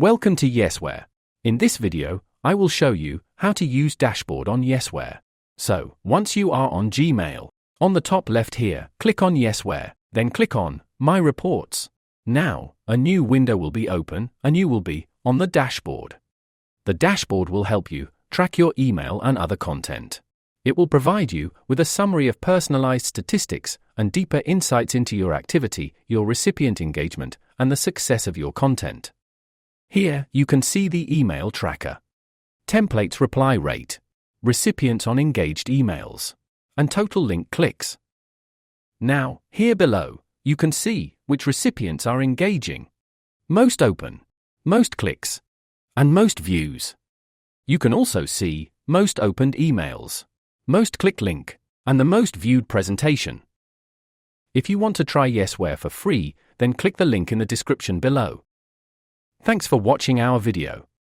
Welcome to Yesware. In this video, I will show you how to use dashboard on Yesware. So, once you are on Gmail, on the top left here, click on Yesware, then click on My Reports. Now, a new window will be open and you will be on the dashboard. The dashboard will help you track your email and other content. It will provide you with a summary of personalized statistics and deeper insights into your activity, your recipient engagement, and the success of your content. Here, you can see the email tracker, templates reply rate, recipients on engaged emails, and total link clicks. Now, here below, you can see which recipients are engaging, most open, most clicks, and most views. You can also see most opened emails, most click link, and the most viewed presentation. If you want to try Yesware for free, then click the link in the description below. Thanks for watching our video.